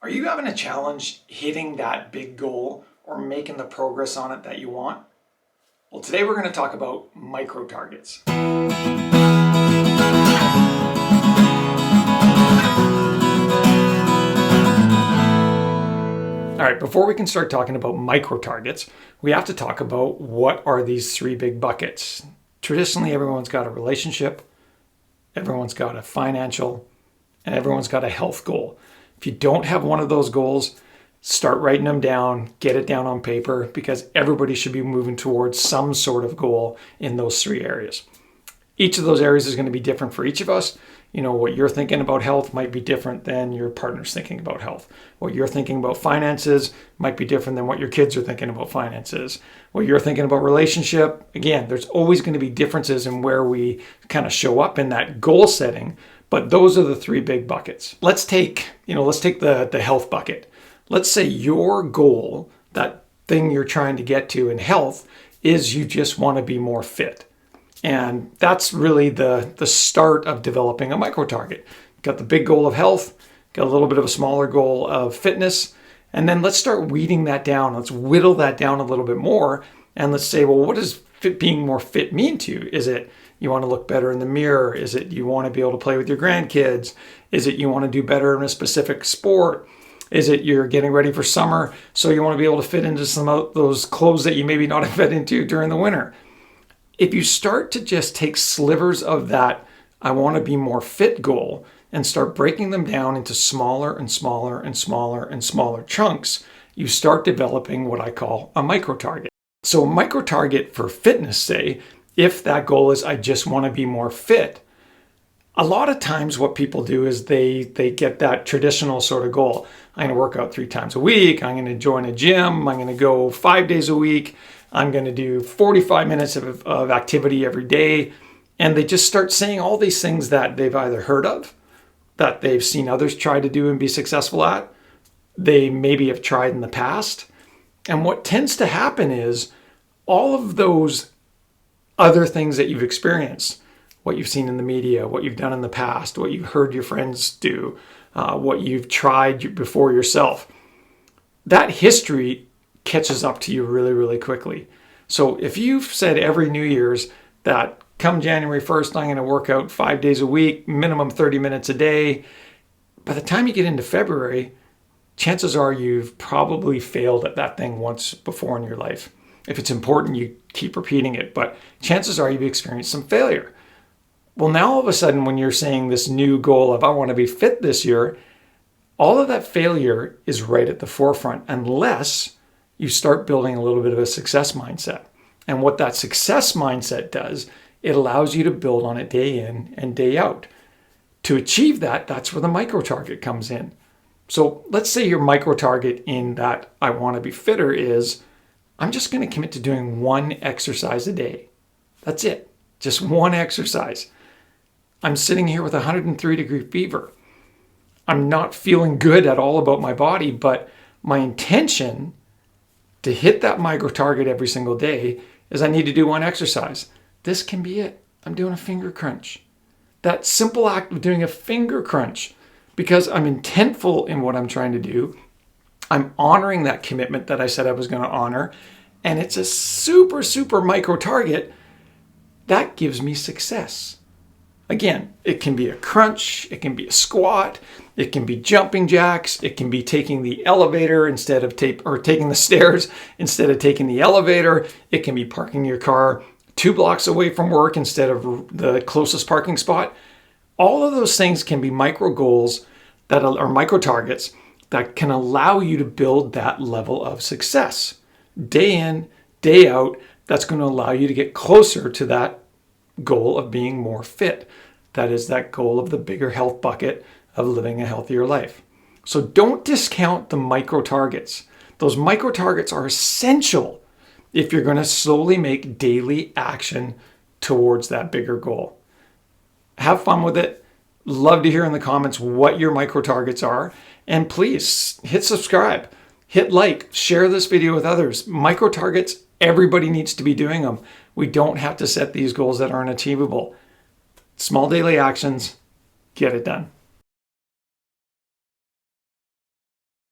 Are you having a challenge hitting that big goal or making the progress on it that you want? Well, today we're going to talk about micro targets. All right, before we can start talking about micro targets, we have to talk about what are these three big buckets. Traditionally, everyone's got a relationship, everyone's got a financial, and everyone's got a health goal. If you don't have one of those goals, start writing them down, get it down on paper, because everybody should be moving towards some sort of goal in those three areas. Each of those areas is going to be different for each of us. You know, what you're thinking about health might be different than your partner's thinking about health. What you're thinking about finances might be different than what your kids are thinking about finances. What you're thinking about relationship, again, there's always going to be differences in where we kind of show up in that goal setting, but those are the three big buckets. Let's take the health bucket. Let's say your goal, that thing you're trying to get to in health, is you just want to be more fit. And that's really the start of developing a micro target. Got the big goal of health, got a little bit of a smaller goal of fitness, and then let's start weeding that down. Let's whittle that down a little bit more, and let's say, well, what does being more fit mean to you? Is it you want to look better in the mirror? Is it you want to be able to play with your grandkids? Is it you want to do better in a specific sport? Is it you're getting ready for summer, so you want to be able to fit into some of those clothes that you maybe not have fit into during the winter? If you start to just take slivers of that I want to be more fit goal and start breaking them down into smaller and smaller and smaller and smaller chunks, you start developing what I call a micro target. So a micro target for fitness, say, if that goal is I just want to be more fit, a lot of times what people do is they get that traditional sort of goal. I'm going to work out 3 times a week. I'm going to join a gym. I'm going to go 5 days a week. I'm going to do 45 minutes of activity every day. And they just start saying all these things that they've either heard of, that they've seen others try to do and be successful at, they maybe have tried in the past. And what tends to happen is all of those other things that you've experienced, what you've seen in the media, what you've done in the past, what you've heard your friends do, what you've tried before yourself, that history catches up to you really, really quickly. So if you've said every New Year's that come January 1st, I'm going to work out 5 days a week, minimum 30 minutes a day, by the time you get into February, chances are you've probably failed at that thing once before in your life. If it's important, you keep repeating it, but chances are you've experienced some failure. Well, now all of a sudden, when you're saying this new goal of I want to be fit this year, all of that failure is right at the forefront unless you start building a little bit of a success mindset. And what that success mindset does, it allows you to build on it day in and day out. To achieve that, that's where the micro target comes in. So let's say your micro target in that I want to be fitter is I'm just going to commit to doing 1 exercise a day. That's it. Just 1 exercise. I'm sitting here with 103-degree fever. I'm not feeling good at all about my body, but my intention to hit that micro target every single day is I need to do 1 exercise. This can be it. I'm doing a finger crunch. That simple act of doing a finger crunch, because I'm intentful in what I'm trying to do, I'm honoring that commitment that I said I was going to honor, and it's a super, super micro target that gives me success. Again, it can be a crunch, it can be a squat, it can be jumping jacks, it can be taking the elevator instead of taking the stairs instead of taking the elevator. It can be parking your car 2 blocks away from work instead of the closest parking spot. All of those things can be micro goals that are micro targets that can allow you to build that level of success. Day in, day out, that's going to allow you to get closer to that goal of being more fit. That is that goal of the bigger health bucket of living a healthier life. So don't discount the micro targets. Those micro targets are essential if you're going to slowly make daily action towards that bigger goal. Have fun with it. Love to hear in the comments what your micro targets are. And please hit subscribe, hit like, share this video with others. Micro targets, everybody needs to be doing them. We don't have to set these goals that aren't achievable. Small daily actions, get it done.